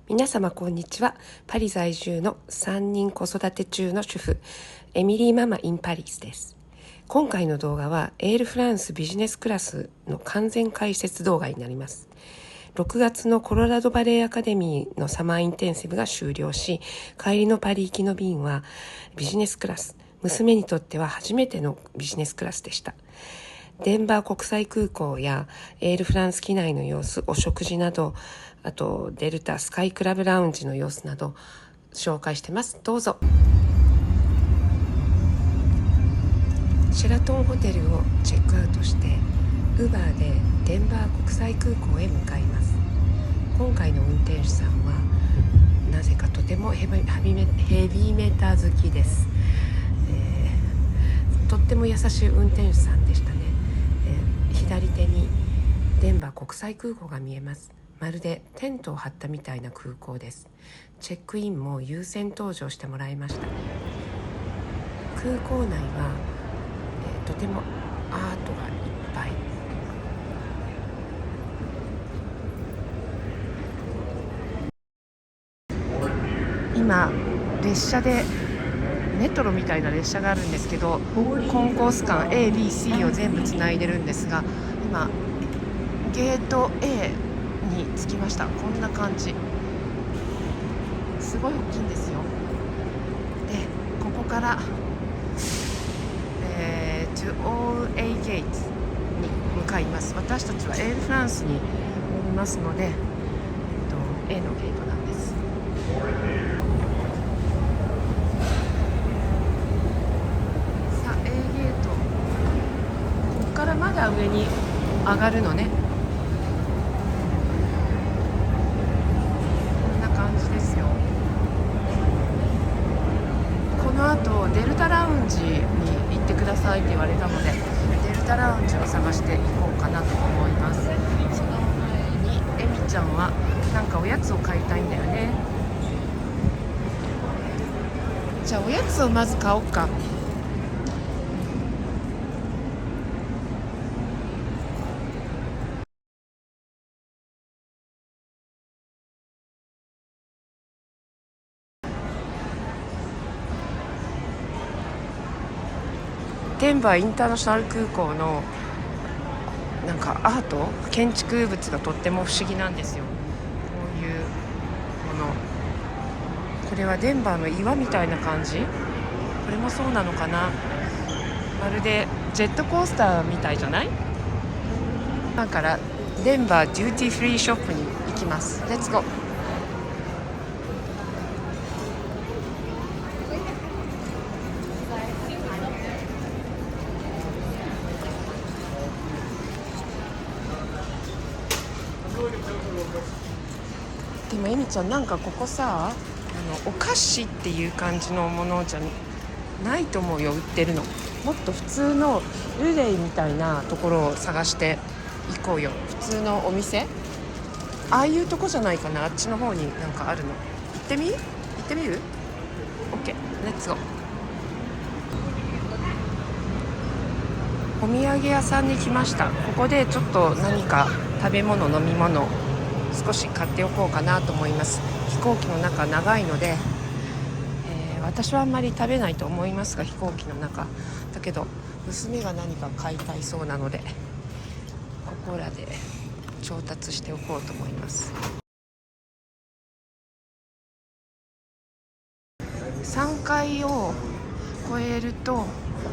皆様こんにちは。パリ在住の3人子育て中の主婦、エミリーママインパリスです。今回の動画はエールフランスビジネスクラスの完全解説動画になります。6月のコロラドバレーアカデミーのサマーインテンシブが終了し、帰りのパリ行きの便はビジネスクラス。娘にとっては初めてのビジネスクラスでした。デンバー国際空港やエールフランス機内の様子、お食事など、あとデルタスカイクラブラウンジの様子など紹介してます。どうぞ。シェラトンホテルをチェックアウトしてウバーでデンバー国際空港へ向かいます。今回の運転手さんはなぜかとてもヘビーメーター好きです。とっても優しい運転手さんでしたね。左手にデンバー国際空港が見えます。まるでテントを張ったみたいな空港です。チェックインも優先搭乗してもらいました。空港内は、とてもアートがいっぱい。今列車でメトロみたいな列車があるんですけど、コンコース間 A、B、C を全部つないでるんですが、今ゲート A に着きました。こんな感じ、すごい大きいんですよ。でここから、to all A gates に向かいます。私たちはエールフランスに乗りますので、A のゲートなんです。さあ A ゲート、ここからまだ上に上がるのね。こんな感じですよ。この後デルタラウンジに行ってくださいって言われたので、デルタラウンジを探していこうかなと思います。その前にエミちゃんはなんかおやつを買いたいんだよね。じゃあおやつをまず買おうか。デンバーインターナショナル空港のなんかアート、建築物がとっても不思議なんですよ。こういうもの、これはデンバーの岩みたいな感じ。これもそうなのかな。まるでジェットコースターみたいじゃない？今からデンバーデューティーフリーショップに行きます。レッツゴー。でもエミちゃん、なんかここさ、お菓子っていう感じのものじゃないと思うよ、売ってるの。もっと普通のルレイみたいなところを探して行こうよ。普通のお店、ああいうとこじゃないかな。あっちの方になんかあるの。行ってみる？ OK、 レッツゴー。お土産屋さんに来ました。ここでちょっと何か食べ物飲み物少し買っておこうかなと思います。飛行機の中長いので、私はあんまり食べないと思いますが、飛行機の中だけど娘が何か買いたいそうなので、ここらで調達しておこうと思います。3階を越えると、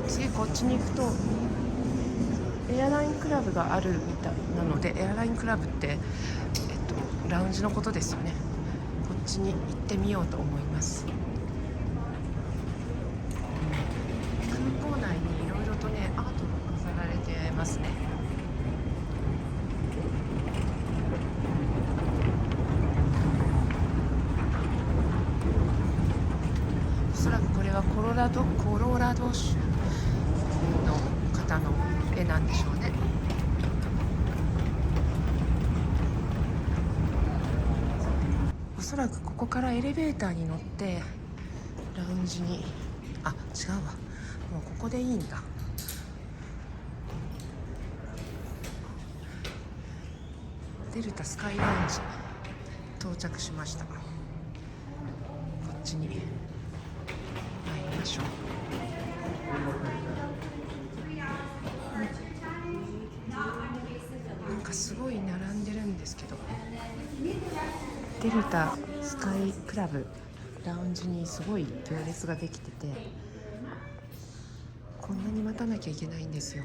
次こっちに行くとエアラインクラブがあるみたいなので、エアラインクラブって、ラウンジのことですよね。こっちに行ってみようと思います。空港内にいろいろとね、アートが飾られてますね。おそらくこれはコロラド州の方の絵なんでしょうね。おそらくここからエレベーターに乗ってラウンジに、違うわ、もうここでいいんだ。デルタスカイラウンジ到着しました。こっちに参りましょう。なんかすごい並んでるんですけど、デルタスカイクラブラウンジにすごい行列ができてて、こんなに待たなきゃいけないんですよ。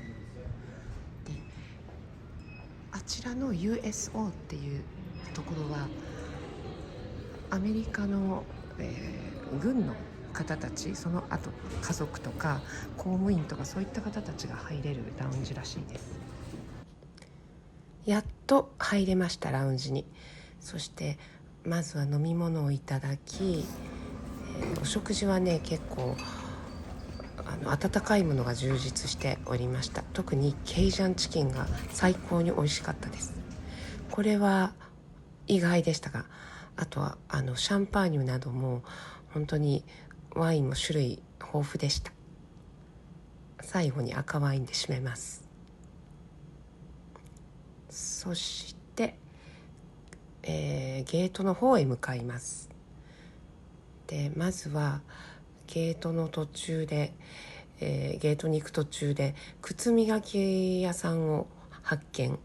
で、あちらの USO っていうところはアメリカの、軍の方たち、その後家族とか公務員とかそういった方たちが入れるラウンジらしいです。やっと入れました、ラウンジに。そしてまずは飲み物をいただき、お食事はね結構温かいものが充実しておりました。特にケイジャンチキンが最高に美味しかったです。これは意外でしたが、あとはシャンパーニュなども本当にワインも種類豊富でした。最後に赤ワインで締めます。そして、ゲートの方へ向かいます。でまずはゲートの途中で、ゲートに行く途中で靴磨き屋さんを発見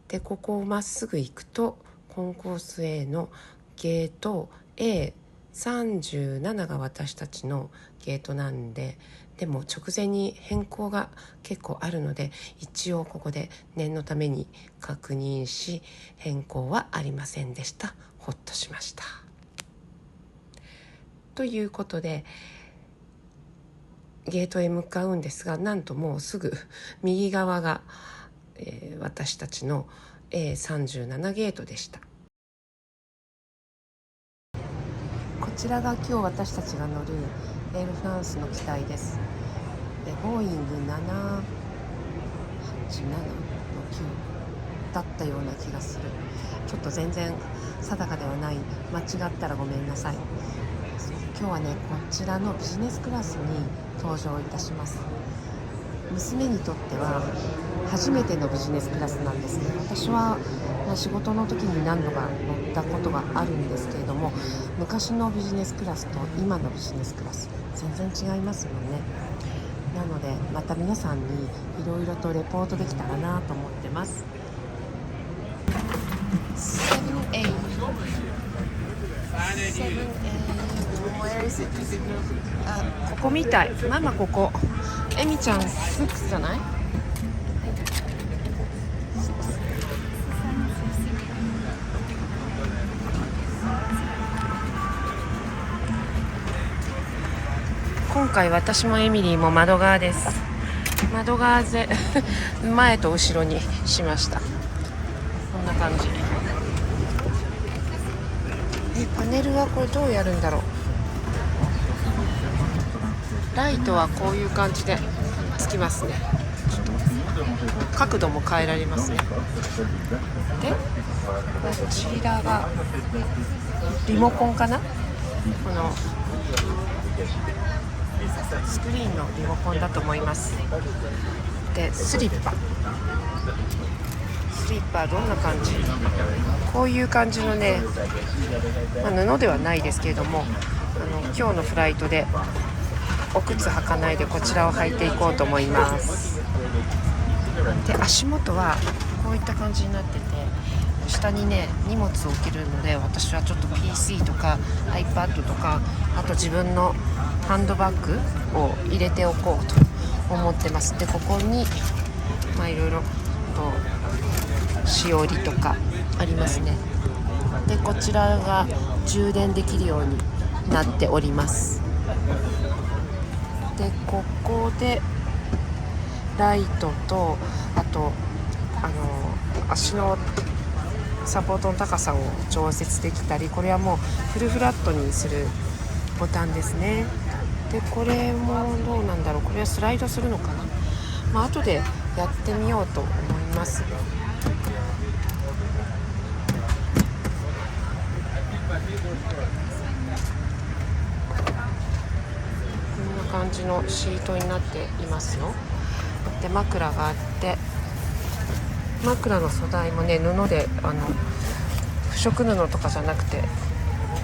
で、ここをまっすぐ行くとコンコース A のゲート A37 が私たちのゲートなんで、でも直前に変更が結構あるので、一応ここで念のために確認し、変更はありませんでした。ほっとしました。ということでゲートへ向かうんですが、なんともうすぐ右側が、私たちの A37 ゲートでした。こちらが今日私たちが乗るエールフランスの機体です。ボーイング787の9だったような気がする。ちょっと全然定かではない。間違ったらごめんなさい。今日はねこちらのビジネスクラスに登場いたします。娘にとっては初めてのビジネスクラスなんですね。私は、仕事の時に何度か乗ったことがあるんですけれども、昔のビジネスクラスと今のビジネスクラス全然違いますもんね。なのでまた皆さんにいろいろとレポートできたらなと思ってます。ここみたい。ママここ。エミちゃん6じゃない？今回私もエミリーも窓側です。窓側で前と後ろにしました。こんな感じ。パネルはこれどうやるんだろう。ライトはこういう感じでつきますね。角度も変えられますね。で、こちらがリモコンかな。このスクリーンのリモコンだと思います。で、スリッパどんな感じ？こういう感じのね、布ではないですけれども、今日のフライトでお靴履かないでこちらを履いていこうと思います。で、足元はこういった感じになってて、下にね荷物を置けるので、私はちょっと PC とか iPad とか、あと自分のハンドバッグを入れておこうと思ってます。で、ここにいろいろとしおりとかありますね。で、こちらが充電できるようになっております。で、ここでライトと、あと足のサポートの高さを調節できたり、これはもうフルフラットにするボタンですね。で、これもどうなんだろう。これはスライドするのかな。後でやってみようと思います。こんな感じのシートになっていますよ。で、枕があって、枕の素材もね布で不色布とかじゃなくて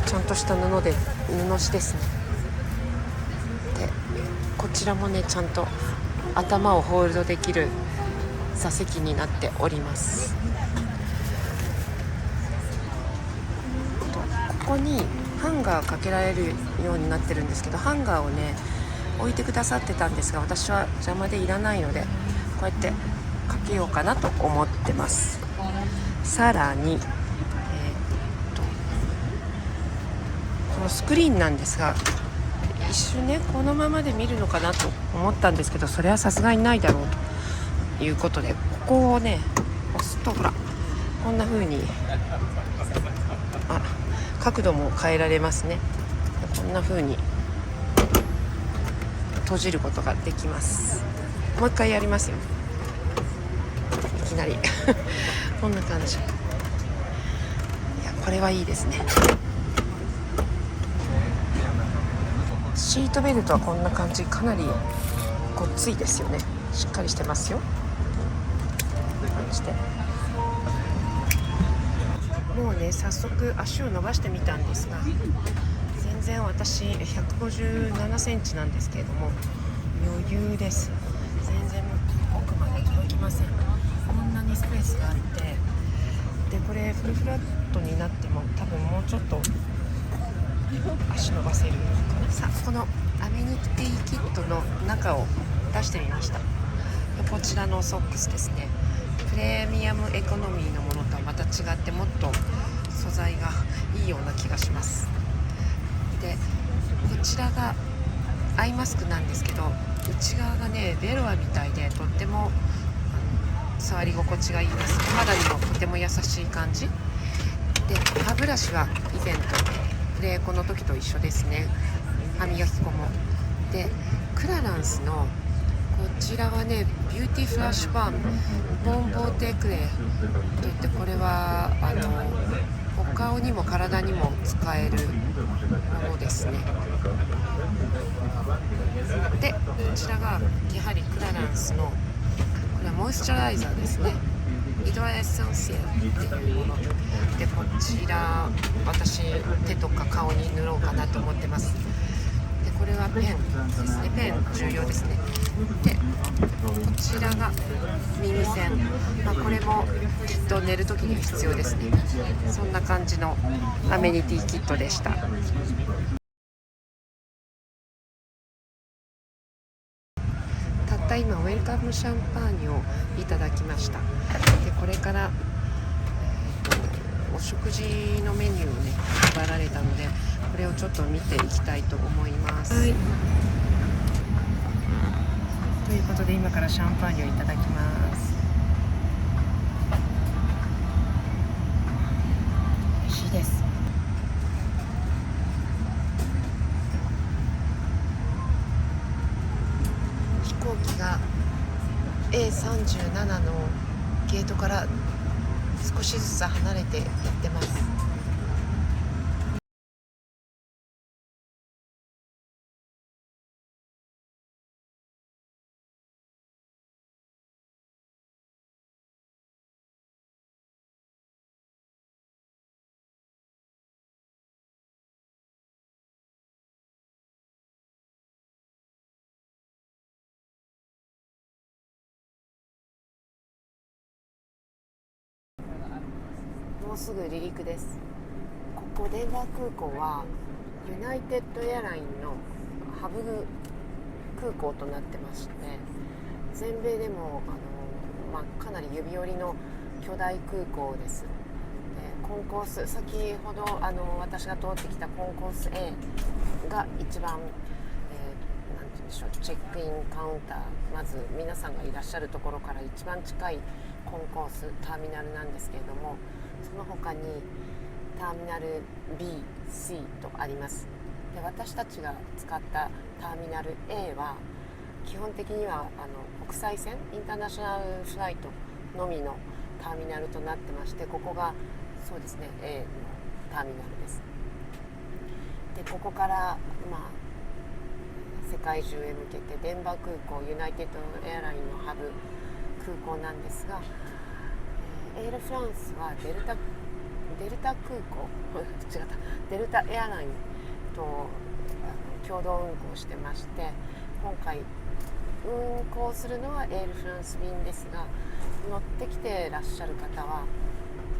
ちゃんとした布地ですね。でこちらもねちゃんと頭をホールドできる座席になっております。ここにハンガーかけられるようになってるんですけど、ハンガーをね置いてくださってたんですが、私は邪魔でいらないのでこうやってかけようかなと思ってます。さらに、このスクリーンなんですが、一瞬ねこのままで見るのかなと思ったんですけど、それはさすがにないだろうということで、ここをね押すとほらこんな風に角度も変えられますね。こんな風に閉じることができます。もう一回やりますよ。いきなりこんな感じ。いやこれはいいですね。シートベルトはこんな感じ、かなりごっついですよね。しっかりしてますよ。こんな感じでもうね早速足を伸ばしてみたんですが、全然私157センチなんですけれども余裕です。全然奥まで届きません。こんなにスペースがあって、でこれフルフラットになっても多分もうちょっと足伸ばせるかな。さあこのアメニティキットの中を出してみました。こちらのソックスですね、プレミアムエコノミーのものとはまた違ってもっと素材がいいような気がします。でこちらがアイマスクなんですけど、内側がねベロアみたいでとっても触り心地がいいです。肌にもとても優しい感じで、歯ブラシは以前とプレエコの時と一緒ですね。歯磨き粉もで、クラランスのこちらはねビューティーフラッシュバームボンボーテクレといって、これはお顔にも体にも使えるものですね。でこちらがやはりクラランスのこれはモイスチャライザーですね。イドラエッセンシアっていうもので、こちら私手とか顔に塗ろうかなと思ってます。でこれはペンですね。ペン重要ですね。でこちらが耳栓、これもきっと寝るときには必要ですね。そんな感じのアメニティキットでした。たった今ウェルカムシャンパーニュをいただきました。でこれからお食事のメニューをね配られたので、これをちょっと見ていきたいと思います。はい、ということで今からシャンパーニュをいただきます。美味しいです。飛行機が A37 のゲートから少しずつ離れていってます。もうすぐ離陸です。ここデンバー空港はユナイテッドエアラインのハブ空港となってまして、全米でもかなり指折りの巨大空港です。コンコース、先ほど私が通ってきたコンコース A が一番、なんて言うんでしょう、チェックインカウンター、まず皆さんがいらっしゃるところから一番近いコンコースターミナルなんですけれども、その他にターミナル B、C とあります。で私たちが使ったターミナル A は基本的には国際線インターナショナルフライトのみのターミナルとなってまして、ここがそうですね A のターミナルです。でここから、世界中へ向けてデンバー空港ユナイテッドエアラインのハブ空港なんですが、エールフランスはデルタデルタ空港違ったデルタエアラインと共同運航してまして、今回運航するのはエールフランス便ですが、乗ってきてらっしゃる方は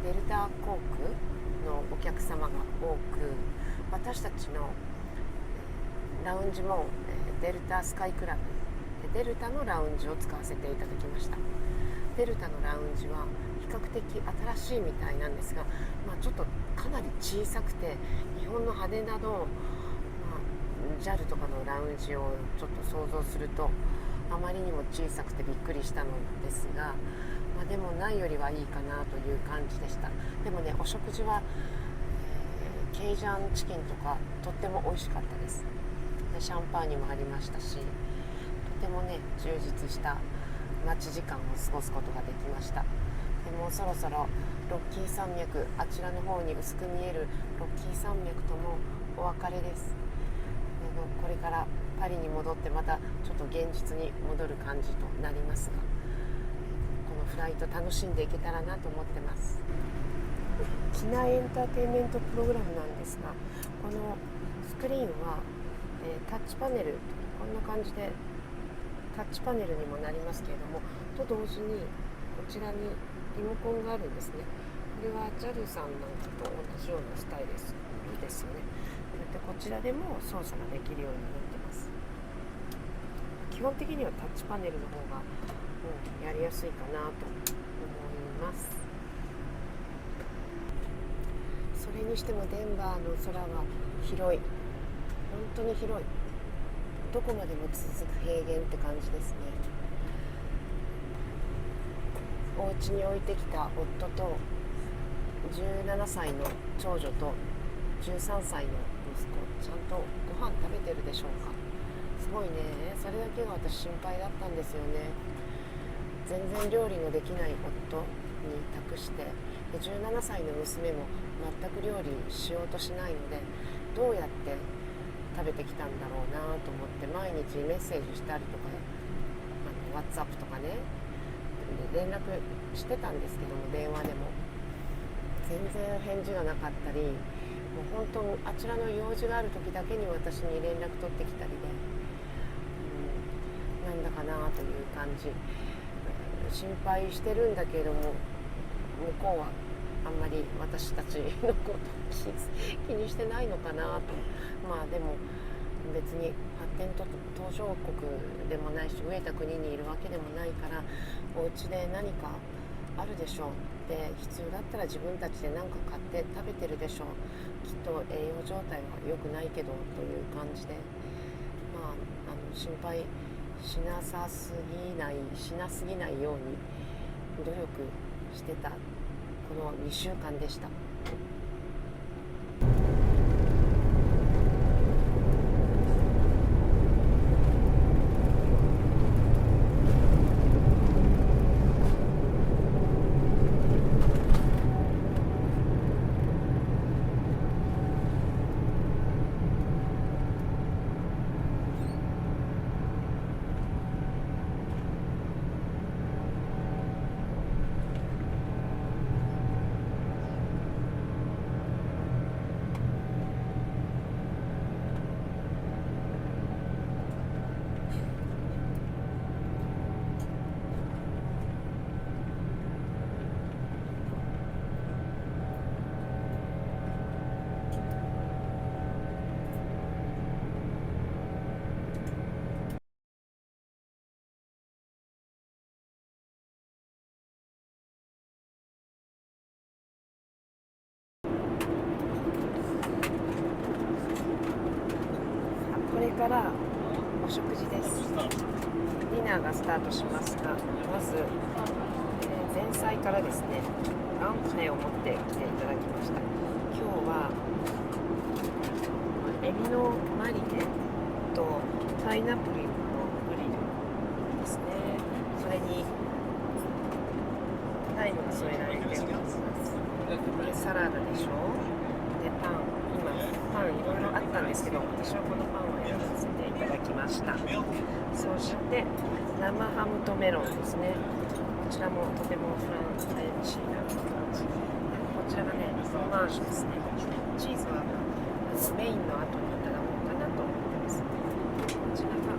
デルタ航空のお客様が多く、私たちのラウンジもデルタスカイクラブデルタのラウンジを使わせていただきました。デルタのラウンジは比較的新しいみたいなんですが、ちょっとかなり小さくて、日本の羽田の、JAL とかのラウンジをちょっと想像するとあまりにも小さくてびっくりしたのですが、でもないよりはいいかなという感じでした。でもね、お食事は、ケイジャンチキンとかとっても美味しかったです。でシャンパーニュもありましたし、とてもね充実した待ち時間を過ごすことができました。でもうそろそろロッキー山脈、あちらの方に薄く見えるロッキー山脈ともお別れです。これからパリに戻ってまたちょっと現実に戻る感じとなりますが、このフライト楽しんでいけたらなと思ってます。機内エンターテインメントプログラムなんですが、このスクリーンは、タッチパネル、こんな感じでタッチパネルにもなりますけれども、と同時にこちらにリモコンがあるんですね。これは JAL さんなんかと同じようなスタイルですよね。でこちらでも操作ができるようになってます。基本的にはタッチパネルの方が、やりやすいかなと思います。それにしてもデンバーの空は広い、本当に広い、どこまでも続く平原って感じですね。お家に置いてきた夫と17歳の長女と13歳の息子、ちゃんとご飯食べてるでしょうか。すごいね、それだけが私心配だったんですよね。全然料理のできない夫に託して、で17歳の娘も全く料理しようとしないので、どうやって食べてきたんだろうなと思って毎日メッセージしたりとか、WhatsApp とかね連絡してたんですけども、電話でも全然返事がなかったり、もう本当あちらの用事がある時だけに私に連絡取ってきたりで、なんだかなという感じ。心配してるんだけれども、向こうはあんまり私たちのことを気にしてないのかなと。でも別に発展途上国でもないし、飢えた国にいるわけでもないから、お家で何かあるでしょう。で必要だったら自分たちで何か買って食べてるでしょう。きっと栄養状態は良くないけどという感じで、心配しなすぎないように努力してたこの2週間でした。これからお食事です。ディナーがスタートしますが、まず、前菜からですね、アンプネを持ってきていただきました。今日はエビのマリネとパイナップルのグリルですね。それにタイムが添えられております。でサラダでしょ。でパン、今パンいろいろあったんですけど、私はこのパンを選ばせていただきました。そして生ハムとメロンですね。こちらもとてもフレンチな感じ。こちらがね、フロマージュですね。チーズはメインの後にいただこうかなと思ってます。こちらが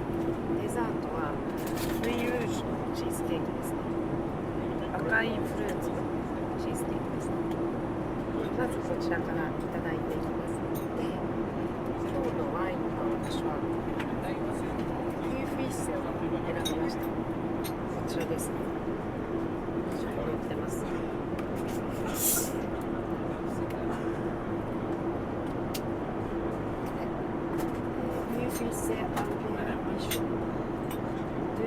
デザートはフリールージュのチーズケーキですね。赤いフルーツのチーズケーキですね。まずこちらからいただいていきます。今日のワインは私はピューフィッセを選びました。こちらですね。ちょっと乗ってます。ピューフィッセアルベーミッション2022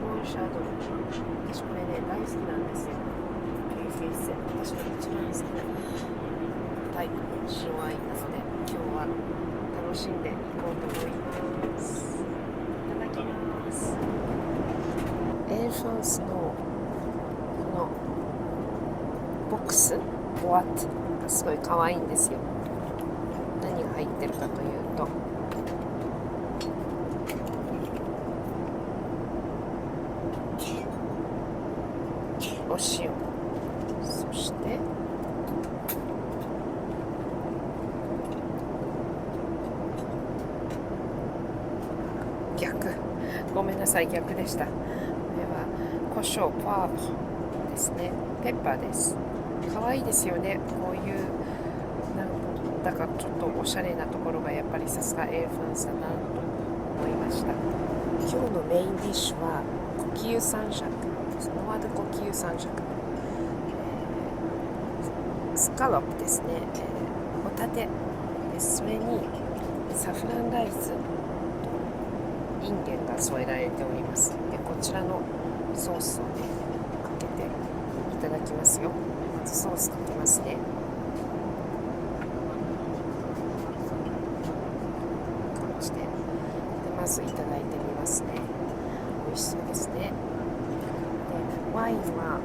ボンシャドウ。私これね大好きなんですよ。ピューフィッセ、私が一番好きなタイプの白ワインなので、今日は楽しんでいこうと思います。いただきます。エルファンスのこのボックスボアットがすごい可愛いんですよ。何が入ってるかというと、お塩、そして逆、ごめんなさい、逆でした。これは胡椒パーブですね。ペッパーです。可愛いですよね。こういうなんだかちょっとおしゃれなところがやっぱりさすがエルファンスだなと思いました。今日のメインディッシュはコキユ三尺、ノワールコキユ三尺、スカロップですね、ホタテです。それにサフランライスとインゲンが添えられております。でこちらのソースをねかけていただきますよ。まずソースかけますね。こんな感じで、まずいただいてみますね。美味しそうですね。でワインは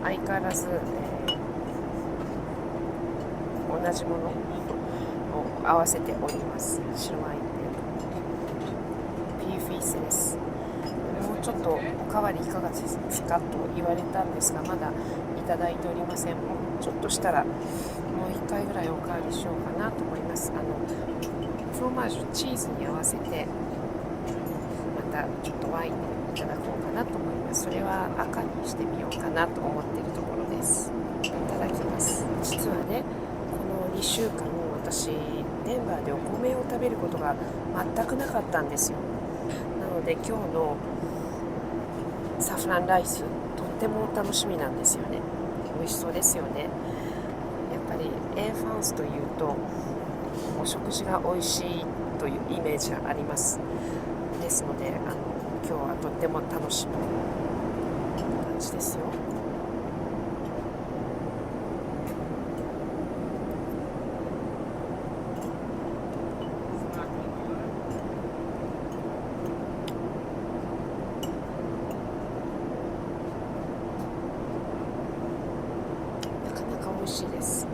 相変わらず、同じものを合わせております。白ワインでピーフィースです。もうちょっとおかわりいかがですかと言われたんですが、まだいただいておりません。もうちょっとしたらもう1回ぐらいおかわりしようかなと思います。フロマージュチーズに合わせてまたちょっとワインをいただこうかなと思います。それは赤にしてみようかなと思っているところです。いただきます。実はね、この2週間私デンバーでお米を食べることが全くなかったんですよ。なので今日のサフランライスとっても楽しみなんですよね。美味しそうですよね。やっぱりエルファンスというとお食事が美味しいというイメージがあります。ですので今日はとっても楽しみな感じですよ。美味しいです。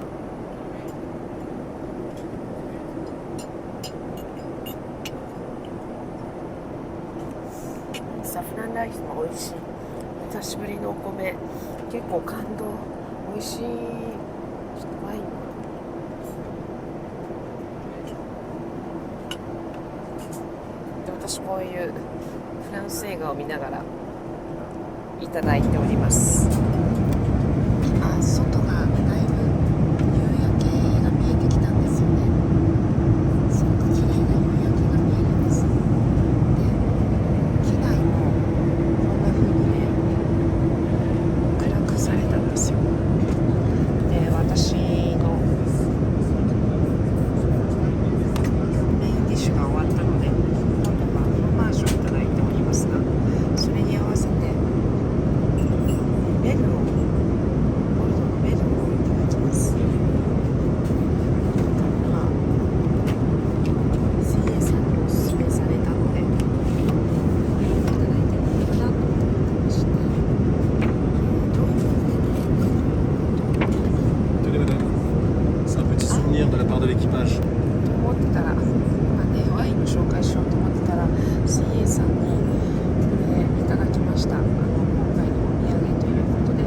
サフランライスも美味しい。久しぶりのお米、結構感動。美味しい。ちょっとワインも私こういうフランス映画を見ながらいただいております。今外がだいぶ夕焼けが見えてきたんですよね。すごく綺麗な夕焼けが見えるんです。で、機内もこんな風にね暗くされたんですよ。で、私のメインディッシュが終わったので、今度はフロマージュをいただいておりますが、それに合わせてベルを思ってたら、今ねワインの紹介しようと思ってたら CA さんにこれいただきました。今回のお土産ということで、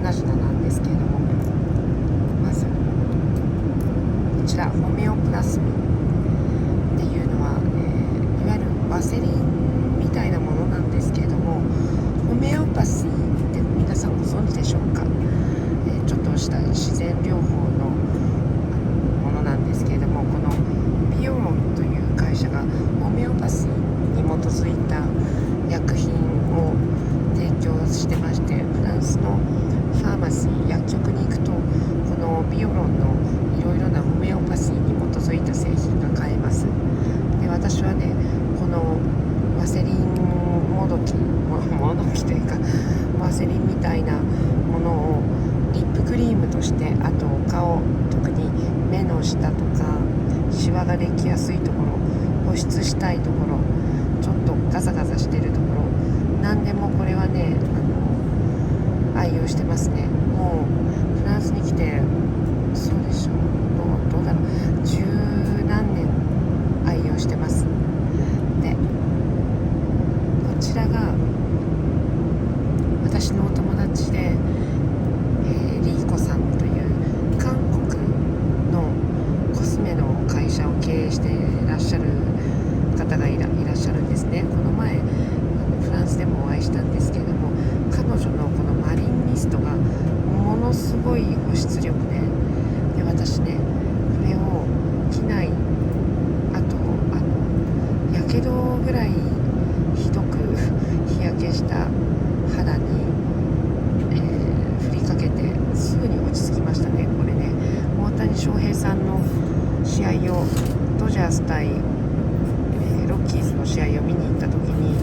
品々なんですけれども、まずこちらホメオプラスミっていうのは、いわゆるワセリンみたいなものなんですけれども、ホメオパシーって皆さんご存知でしょうか。ちょっとした自然療法のものなんですけれども、このビオロンという会社がホメオパシーに基づいた薬品を提供してまして、フランスのファーマシー、薬局に行くとこのビオロンのいろいろなホメオパシーに基づいた製品が買えます。で、私はね、このワセリンもどきというかワセリンみたいなものをリップクリームとして、あと顔、特に目の下とかシワができやすいところ、保湿したいところ、ちょっとガサガサしてるところ、何でもこれはね愛用してますね。もうフランスに来てそうでしょう、どうだろう、十何年愛用してます。で、こちらが私のお友達で、リーコさんという韓国のコスメの会社を経営していらっしゃる方がいらっしゃるんですね。この前フランスでもお会いしたんですけれども、彼女のこのマリンミストがものすごい保湿力で、私ねこれを機内、あとやけどぐらいひどく日焼けした肌に、振りかけてすぐに落ち着きましたね。これね、大谷翔平さんの試合をドジャース対、ロッキーズの試合を見に行った時に、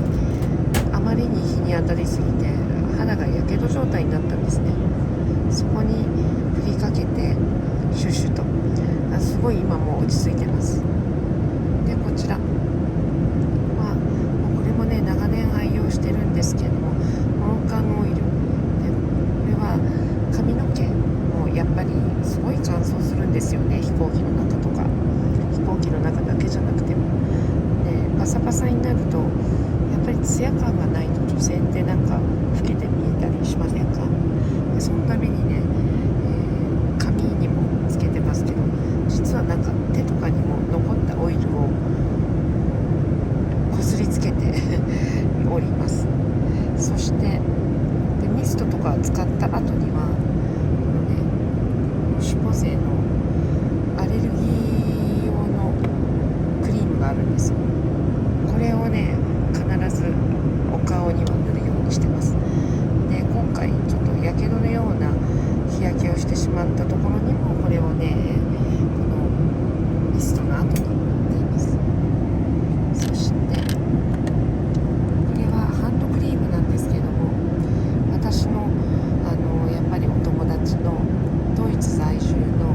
あまりに日に当たりすぎて肌がやけど状態になったんですね。そこに振りかけてシュッシュと、すごい今もう落ち着いてます。で、こちらはこれもね長年愛用してるんですけれども、モロカンオイルで、これは髪の毛もやっぱりすごい乾燥するんですよね。飛行機の中とか、飛行機の中だけじゃなくてもで、パサパサになるとやっぱりツヤ感がないと女性ってなんか老けて見えたりしませんか。で、そのためにね、髪にもつけてますけど、実はなんか手とかにも残ったオイルをこすりつけております。そしてでミストとか使った後にはこのね、シュポゼのアレルギー用のクリームがあるんですよ。これをね必ずお顔には塗るようにしてます。で、今回ちょっとやけどのような日焼けをしてしまったところにもこれをね、このミストの後に塗っています。そしてこれはハンドクリームなんですけども、私のやっぱりお友達のドイツ在住の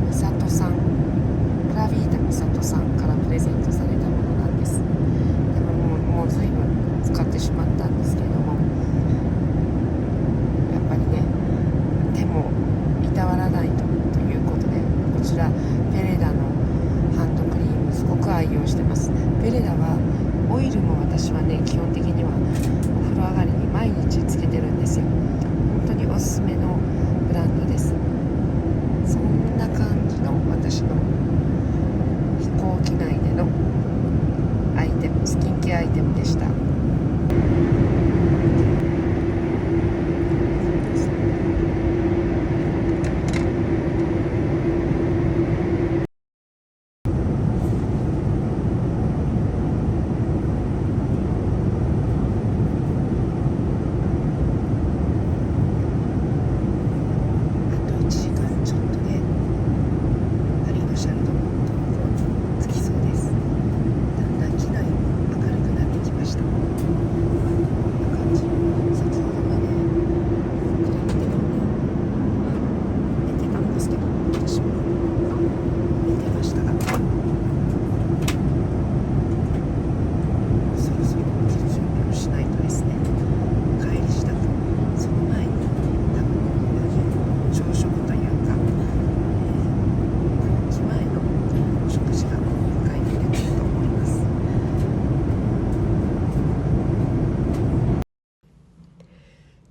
美里さん、プラビータ美里さんからプレゼントされたものなんです。でもう随分使ってしまったんですけれども、やっぱりね手もいたわらないということで、こちらベレダのハンドクリームすごく愛用してます。ベレダはオイルも私はね基本的にはお風呂上がりに毎日つけてるんですよ。本当におすすめのブランドです。そんな感じの私の飛行機内でのアイテム、スキンケアアイテムでした。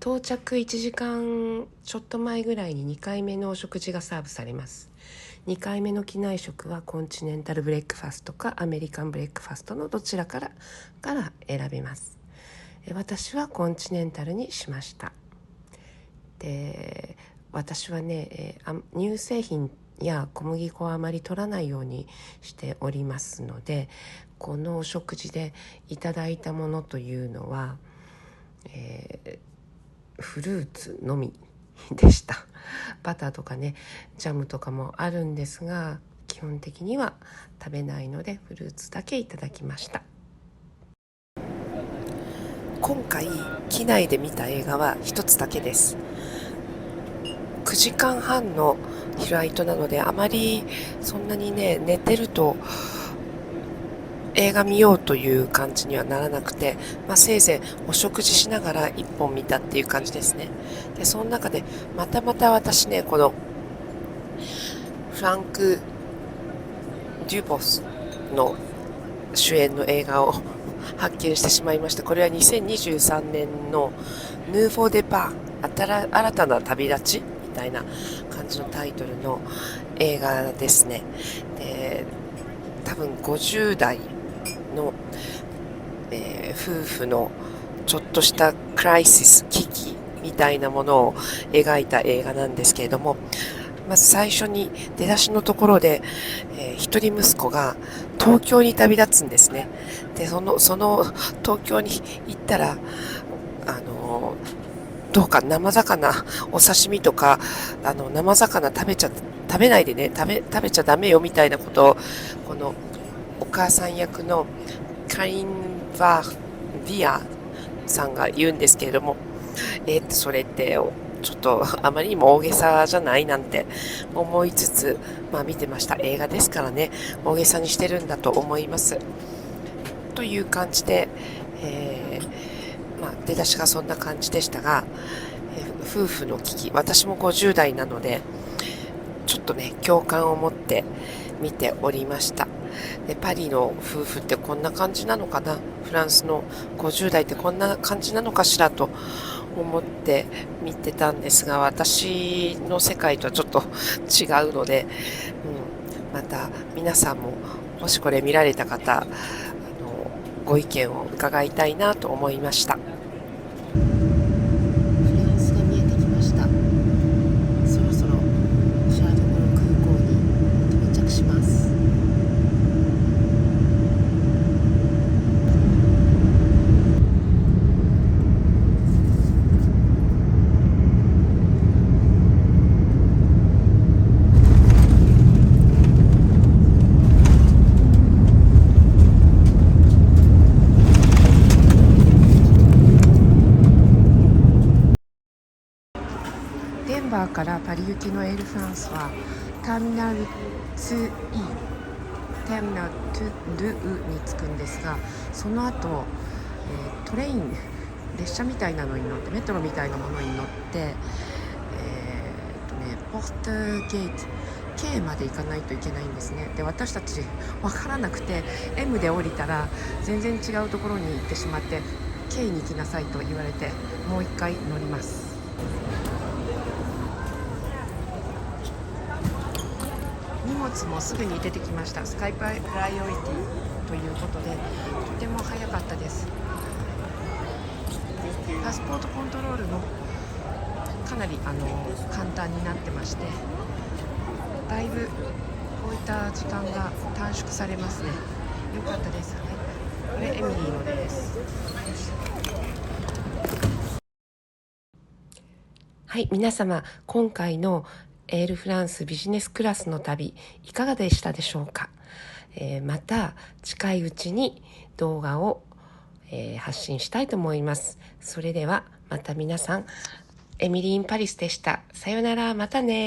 当到着1時間ちょっと前ぐらいに2回目のお食事がサーブされます。2回目の機内食はコンチネンタルブレックファストかアメリカンブレックファストのどちらから選べます。私はコンチネンタルにしました。で、私はね、乳製品や小麦粉はあまり取らないようにしておりますので、このお食事でいただいたものというのは、フルーツのみでした。バターとかね、ジャムとかもあるんですが、基本的には食べないのでフルーツだけいただきました。今回機内で見た映画は一つだけです。9時間半のフライトなので、あまりそんなにね、寝てると映画見ようという感じにはならなくて、せいぜいお食事しながら一本見たっていう感じですね。で、その中でまた私ね、このフランク・デュボスの主演の映画を発見してしまいました。これは2023年のヌーフォーデパー、新たな旅立ちみたいな感じのタイトルの映画ですね。で、多分50代の、夫婦のちょっとしたクライシス、危機みたいなものを描いた映画なんですけれども、まず最初に出だしのところで、一人息子が東京に旅立つんですね。で、その東京に行ったら、どうか生魚、お刺身とか、生魚食べないでね、食べちゃダメよみたいなことを、このお母さん役のカリン・ヴァディアさんが言うんですけれども、それってちょっとあまりにも大げさじゃないなんて思いつつ、見てました。映画ですからね、大げさにしてるんだと思います。という感じで、出だしがそんな感じでしたが、夫婦の危機、私も50代なので、ちょっとね、共感を持って見ておりました。で、パリの夫婦ってこんな感じなのかな、フランスの50代ってこんな感じなのかしらと思って見てたんですが、私の世界とはちょっと違うので、また皆さんももしこれ見られた方、ご意見を伺いたいなと思いました。フランスが見えてきました。そろそろシャールドゴール空港に到着します。デンバーからパリ行きのエールフランスはターミナル 2E、ターミナル2に着くんですが、その後、トレイン、列車みたいなのに乗って、メトロみたいなものに乗って、ポートゲート K まで行かないといけないんですね。で、私たち分からなくて M で降りたら全然違うところに行ってしまって、 K に行きなさいと言われて、もう一回乗ります。荷物もすぐに出てきました。スカイプライオリティということで、とても早かったです。パスポートコントロールもかなり簡単になってまして、だいぶこういった時間が短縮されますね。よかったです。これエミリーのです。はい、皆様、今回のエールフランスビジネスクラスの旅いかがでしたでしょうか。また近いうちに動画を、発信したいと思います。それではまた皆さん、エミリー・イン・パリスでした。さよなら、またね。